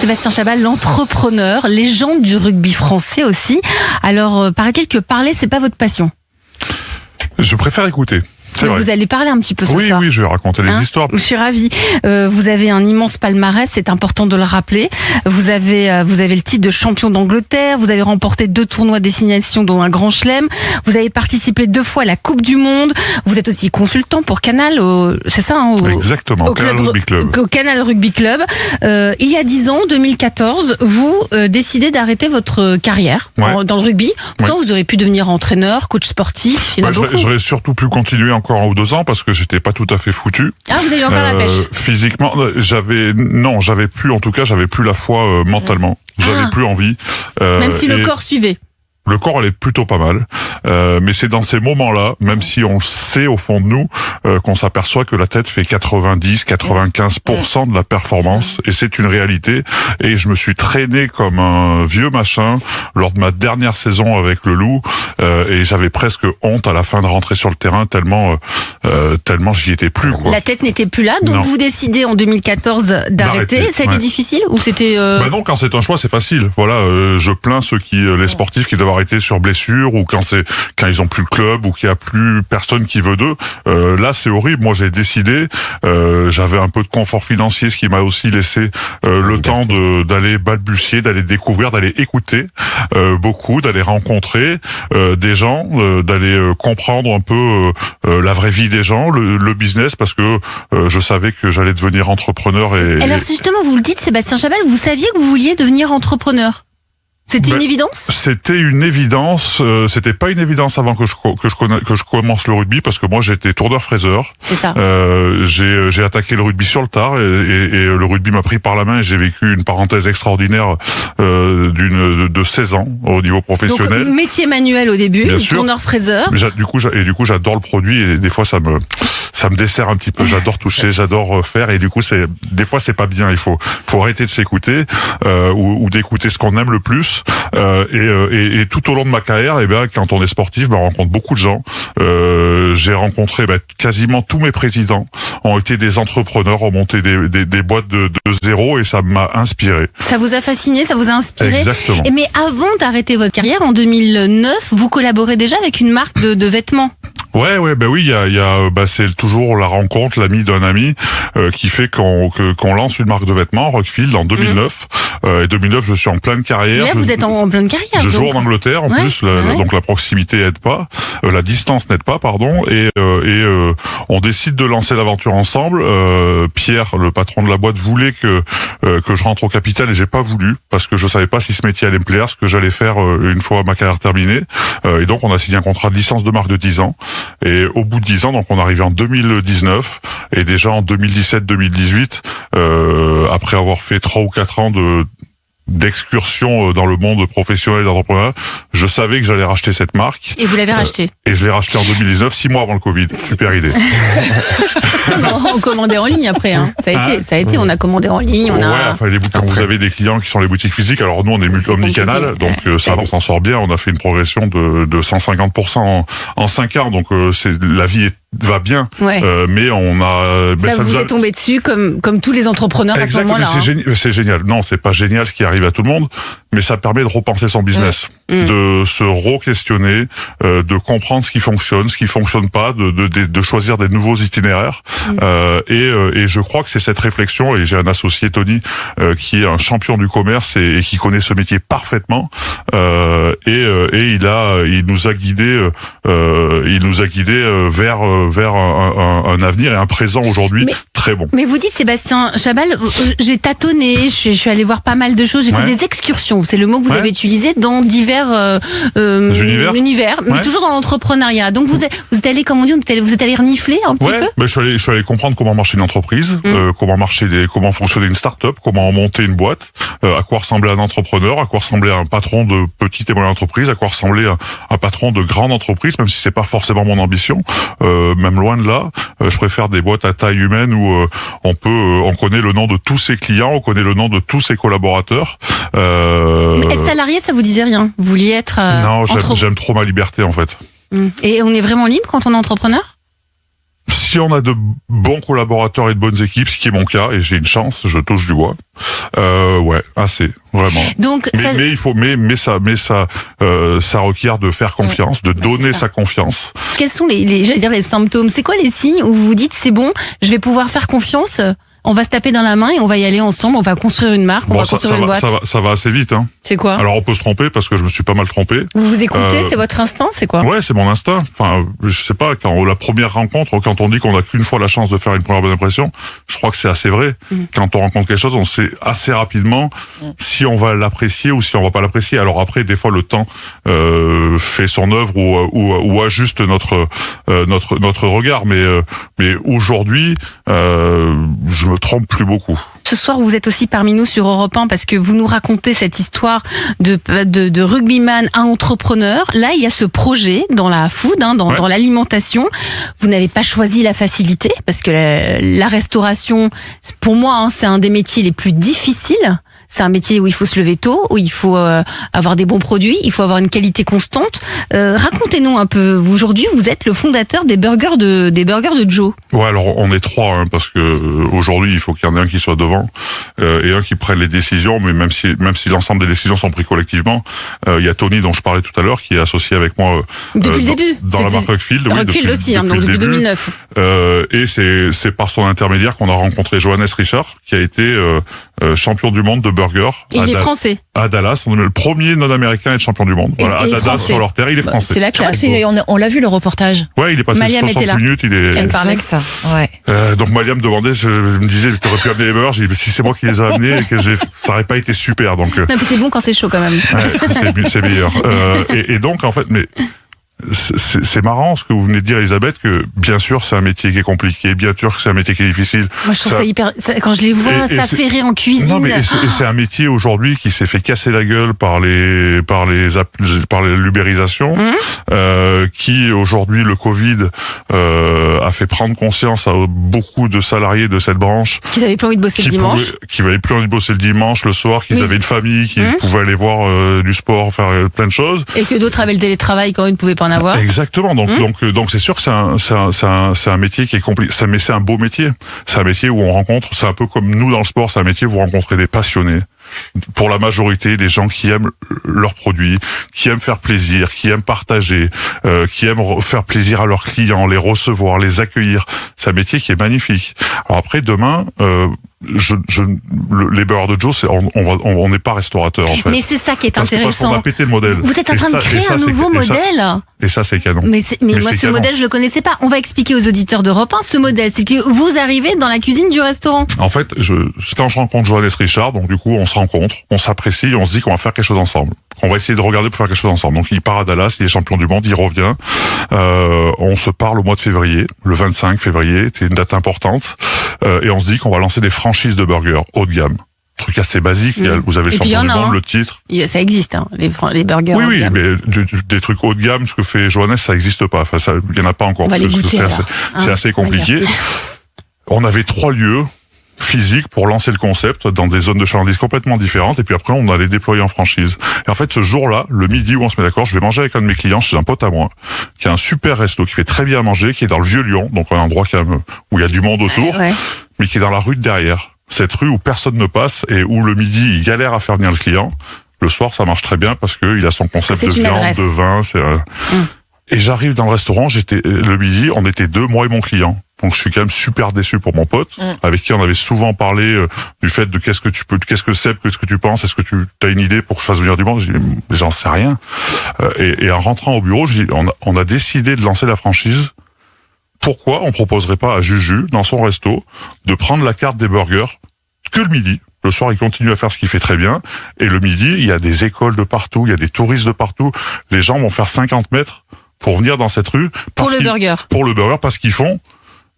Sébastien Chabal, l'entrepreneur, légende du rugby français aussi. Alors, paraît-il que parler, c'est pas votre passion. Je préfère écouter. Vous allez parler un petit peu ce soir. Oui, je vais raconter des histoires. Je suis ravie. Vous avez un immense palmarès, c'est important de le rappeler. Vous avez le titre de champion d'Angleterre, vous avez remporté 2 tournois destination dont un grand chelem, vous avez participé 2 fois à la Coupe du Monde, vous êtes aussi consultant pour Canal, c'est ça Exactement, au Canal Rugby Club. Au Canal Rugby Club. Il y a 10 ans, 2014, vous décidez d'arrêter votre carrière dans le rugby. Pourtant, vous auriez pu devenir entraîneur, coach sportif, il y en a beaucoup. J'aurais surtout pu continuer encore 1 ou 2 ans parce que j'étais pas tout à fait foutu. Ah, vous avez eu encore la pêche. Physiquement, j'avais plus la foi mentalement. J'avais plus envie. Même si le corps suivait. Le corps allait plutôt pas mal, mais c'est dans ces moments-là, même si on sait au fond de nous, qu'on s'aperçoit que la tête fait 90-95% de la performance, et c'est une réalité. Et je me suis traîné comme un vieux machin lors de ma dernière saison avec le Loup, et j'avais presque honte à la fin de rentrer sur le terrain tellement j'y étais plus, quoi. La tête n'était plus là, donc vous décidez en 2014 d'arrêter. Ça a été difficile ou c'était non, quand c'est un choix, c'est facile. Voilà, je plains les sportifs qui doivent arrêter sur blessure ou quand ils ont plus le club ou qu'il y a plus personne qui veut d'eux. Là, c'est horrible. Moi, j'ai décidé. J'avais un peu de confort financier, ce qui m'a aussi laissé le temps d'aller balbutier, d'aller découvrir, d'aller écouter beaucoup, d'aller rencontrer des gens, d'aller comprendre un peu la vraie vie des gens, le business, parce que je savais que j'allais devenir entrepreneur. Alors, justement, vous le dites, Sébastien Chabal, vous saviez que vous vouliez devenir entrepreneur? C'était une évidence? C'était une évidence. C'était pas une évidence avant que je commence le rugby, parce que moi j'étais tourneur-fraiseur. C'est ça. J'ai attaqué le rugby sur le tard et le rugby m'a pris par la main et j'ai vécu une parenthèse extraordinaire de 16 ans au niveau professionnel. Donc métier manuel au début, tourneur-fraiseur. Du coup j'adore le produit et des fois ça me dessert un petit peu. J'adore toucher, j'adore faire, et du coup des fois c'est pas bien. Il faut arrêter de s'écouter ou d'écouter ce qu'on aime le plus. Et tout au long de ma carrière, quand on est sportif, on rencontre beaucoup de gens. J'ai rencontré quasiment tous mes présidents ont été des entrepreneurs, ont monté des boîtes de zéro, et ça m'a inspiré. Ça vous a fasciné, ça vous a inspiré. Exactement. Mais avant d'arrêter votre carrière en 2009, vous collaborez déjà avec une marque de vêtements. Oui, c'est toujours la rencontre, l'ami d'un ami, qui fait qu'on lance une marque de vêtements, Rockfield, en 2009. Et 2009, je suis en pleine carrière. Là, vous êtes en pleine carrière. Je joue en Angleterre, en plus, donc la proximité aide pas, la distance n'aide pas, pardon, et on décide de lancer l'aventure ensemble. Pierre, le patron de la boîte, voulait que je rentre au capital, et j'ai pas voulu, parce que je savais pas si ce métier allait me plaire, ce que j'allais faire une fois ma carrière terminée. Et donc, on a signé un contrat de licence de marque de 10 ans. Et au bout de 10 ans, donc on est arrivé en 2019, et déjà en 2017-2018, après avoir fait 3 ou 4 ans d'excursion dans le monde professionnel d'entrepreneuriat, je savais que j'allais racheter cette marque. Et vous l'avez racheté. Et je l'ai racheté en 2019, 6 mois avant le Covid. Super idée. On commandait en ligne après, hein. Ça a été, on a commandé en ligne. Quand vous avez des clients qui sont les boutiques physiques, alors nous on est omnicanal, donc ça on s'en sort bien. On a fait une progression de 150% en 5 ans, donc la vie va bien, mais on a... ça vous est tombé dessus comme tous les entrepreneurs à ce moment-là. C'est génial. Non, c'est pas génial ce qui arrive à tout le monde, mais ça permet de repenser son business, de se re-questionner, de comprendre ce qui fonctionne pas, de choisir des nouveaux itinéraires. Et je crois que c'est cette réflexion, et j'ai un associé, Tony, qui est un champion du commerce et qui connaît ce métier parfaitement, et il nous a guidés vers un avenir et un présent aujourd'hui très bon. Mais vous dites, Sébastien Chabal, j'ai tâtonné, je suis allé voir pas mal de choses, j'ai fait des excursions, c'est le mot que vous avez utilisé, dans divers univers, mais toujours dans l'entrepreneuriat. Donc vous êtes allé, comme on dit, vous êtes allé renifler un petit peu. Je suis allé comprendre comment marchait une entreprise, comment fonctionnait une start-up, comment monter une boîte, à quoi ressemblait un entrepreneur, à quoi ressemblait un patron de petite et moyenne entreprise, à quoi ressemblait un patron de grande entreprise, même si c'est pas forcément mon ambition, même loin de là. Je préfère des boîtes à taille humaine où on connaît le nom de tous ses clients, on connaît le nom de tous ses collaborateurs. Mais être salarié, ça vous disait rien? Vous vouliez être Non, j'aime trop ma liberté, en fait. Et on est vraiment libre quand on est entrepreneur? Si on a de bons collaborateurs et de bonnes équipes, ce qui est mon cas, et j'ai une chance, je touche du bois. Ouais, assez, vraiment. Donc, mais il faut, ça requiert de faire confiance, de donner sa confiance. Quels sont les symptômes? C'est quoi les signes où vous vous dites c'est bon, je vais pouvoir faire confiance? On va se taper dans la main et on va y aller ensemble, on va construire une marque, on va construire une boîte. Ça va assez vite, hein. C'est quoi? Alors on peut se tromper parce que je me suis pas mal trompé. Vous vous écoutez, c'est votre instinct, c'est quoi? Ouais, c'est mon instinct. Enfin, je sais pas, quand la première rencontre, quand on dit qu'on a qu'une fois la chance de faire une première bonne impression, je crois que c'est assez vrai. Quand on rencontre quelque chose, on sait assez rapidement si on va l'apprécier ou si on va pas l'apprécier. Alors après, des fois, le temps fait son œuvre ou ajuste notre regard. Mais aujourd'hui, je me trompe plus beaucoup. Ce soir, vous êtes aussi parmi nous sur Europe 1 parce que vous nous racontez cette histoire de rugbyman à entrepreneur. Là, il y a ce projet dans la food, dans l'alimentation. Vous n'avez pas choisi la facilité parce que la restauration, pour moi, c'est un des métiers les plus difficiles. C'est un métier où il faut se lever tôt, où il faut avoir des bons produits, il faut avoir une qualité constante. Racontez-nous un peu. Aujourd'hui, vous êtes le fondateur des burgers de Joe. Ouais, alors on est trois, parce que aujourd'hui, il faut qu'il y en ait un qui soit devant et un qui prenne les décisions. Mais même si l'ensemble des décisions sont prises collectivement, il y a Tony dont je parlais tout à l'heure qui est associé avec moi depuis le début dans la marque Rockfield. Rockfield aussi, donc depuis 2009. Et c'est par son intermédiaire qu'on a rencontré Johannes Richard, qui a été champion du monde de burger. Il est français. À Dallas, on est le premier non-américain à être champion du monde. Voilà, à Dallas, sur leur terre, il est français. C'est la classe. On l'a vu le reportage. Ouais, il est passé 60 minutes. Exact. Ouais. Donc Malia me demandait, je me disais, tu aurais pu amener les burgers. J'ai dit, si c'est moi qui les ai amenés, et que ça aurait pas été super. Donc. Non, mais c'est bon quand c'est chaud quand même. Ouais, c'est meilleur. Et donc en fait, mais. C'est marrant ce que vous venez de dire, Elisabeth, que bien sûr c'est un métier qui est compliqué, bien sûr que c'est un métier qui est difficile. Moi je trouve ça hyper, quand je les vois, ça fait rire en cuisine. Non mais c'est un métier aujourd'hui qui s'est fait casser la gueule par l'ubérisation, qui aujourd'hui le Covid a fait prendre conscience à beaucoup de salariés de cette branche qu'ils avaient plus envie de bosser le dimanche, qui avaient plus envie de bosser le dimanche, le soir, qu'ils avaient une famille, qui pouvaient aller voir du sport, faire plein de choses, et que d'autres avaient le télétravail quand ils ne pouvaient pas en avoir. Exactement. Donc c'est sûr que c'est un métier qui est compliqué. Mais c'est un beau métier. C'est un métier où on rencontre. C'est un peu comme nous dans le sport. C'est un métier où vous rencontrez des passionnés. Pour la majorité, des gens qui aiment leurs produits, qui aiment faire plaisir, qui aiment partager, qui aiment faire plaisir à leurs clients, les recevoir, les accueillir. C'est un métier qui est magnifique. Alors après, demain, les burgers de Joe, on n'est pas restaurateur en fait. Mais c'est ça qui est intéressant. Parce qu'on a pété le modèle. Vous êtes en train de créer un nouveau modèle. Et ça, c'est canon. Mais moi, ce modèle, je le connaissais pas. On va expliquer aux auditeurs d'Europe 1 ce modèle. C'est que vous arrivez dans la cuisine du restaurant. En fait, quand je rencontre Johannes Richard, donc du coup, on se rencontre, on s'apprécie, on se dit qu'on va faire quelque chose ensemble. On va essayer de regarder pour faire quelque chose ensemble. Donc il part à Dallas, il est champion du monde, il revient. On se parle au mois de février, le 25 février, c'est une date importante. Et on se dit qu'on va lancer des franchises de burgers haut de gamme. Truc assez basique, vous avez le champion du monde, le titre. Ça existe, les burgers. Oui, mais des trucs haut de gamme, ce que fait Johannes, ça n'existe pas. Enfin, il y en a pas encore. On va les goûter, c'est assez compliqué. On avait 3 lieux physiques pour lancer le concept dans des zones de chalandise complètement différentes, et puis après on allait déployer en franchise. Et en fait, ce jour-là, le midi où on se met d'accord, je vais manger avec un de mes clients chez un pote à moi, qui a un super resto, qui fait très bien à manger, qui est dans le Vieux-Lyon, donc un endroit où il y a du monde autour, mais qui est dans la rue de derrière. Cette rue où personne ne passe et où le midi, il galère à faire venir le client. Le soir, ça marche très bien parce qu'il a son concept de viande, de vin. Et j'arrive dans le restaurant, le midi, on était 2, moi et mon client. Donc je suis quand même super déçu pour mon pote, avec qui on avait souvent parlé du fait de qu'est-ce que tu penses, est-ce que tu as une idée pour que je fasse venir du monde? Je dis, j'en sais rien. Et en rentrant au bureau, je dis, on a décidé de lancer la franchise. Pourquoi on proposerait pas à Juju, dans son resto, de prendre la carte des burgers que le midi? Le soir, il continue à faire ce qu'il fait très bien. Et le midi, il y a des écoles de partout, il y a des touristes de partout. Les gens vont faire 50 mètres pour venir dans cette rue. Pour le burger, parce qu'ils font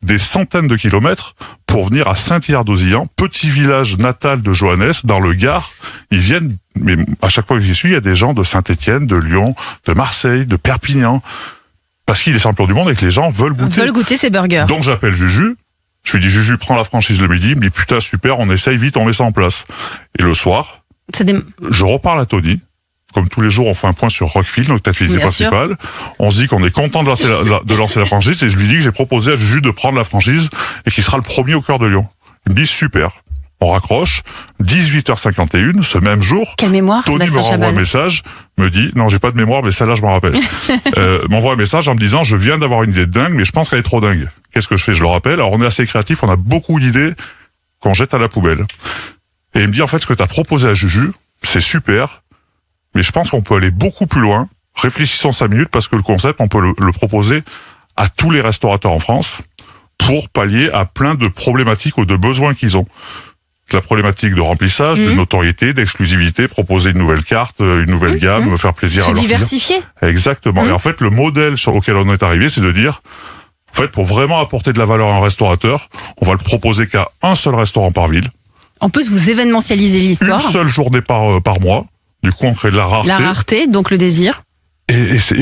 des centaines de kilomètres pour venir à Saint-Hilaire-d'Auzillan, petit village natal de Johannes, dans le Gard. Ils viennent, mais à chaque fois que j'y suis, il y a des gens de Saint-Étienne, de Lyon, de Marseille, de Perpignan. Parce qu'il est champion du monde et que les gens veulent goûter ces burgers. Donc j'appelle Juju, je lui dis Juju, prends la franchise le midi, il me dit putain super, on essaye vite, on met ça en place. Et le soir, je reparle à Tony, comme tous les jours, on fait un point sur Roquefil, notre activité Bien sûr. principale. On se dit qu'on est content de lancer la franchise, et je lui dis que j'ai proposé à Juju de prendre la franchise et qu'il sera le premier au cœur de Lyon. Il me dit super. On raccroche, 18h51, ce même jour, Quelle mémoire, Tony me Sébastien renvoie un Chabal. message, me dit, non, j'ai pas de mémoire, mais celle-là, je m'en rappelle. M'envoie un message en me disant, je viens d'avoir une idée dingue, mais je pense qu'elle est trop dingue. Qu'est-ce que je fais? Je le rappelle. Alors, on est assez créatif, on a beaucoup d'idées qu'on jette à la poubelle. Et il me dit, en fait, ce que tu as proposé à Juju, c'est super, mais je pense qu'on peut aller beaucoup plus loin. Réfléchissons 5 minutes, parce que le concept, on peut le proposer à tous les restaurateurs en France pour pallier à plein de problématiques ou de besoins qu'ils ont. La problématique de remplissage, de notoriété, d'exclusivité, proposer une nouvelle carte, une nouvelle gamme, faire plaisir Se à leurs clients. diversifier. Exactement. Et en fait, le modèle auquel on est arrivé, c'est de dire, en fait, pour vraiment apporter de la valeur à un restaurateur, on va le proposer qu'à un seul restaurant par ville. En plus, vous événementialisez l'histoire. Une seule journée par mois. Du coup, on crée de la rareté. La rareté, donc le désir. Et c'est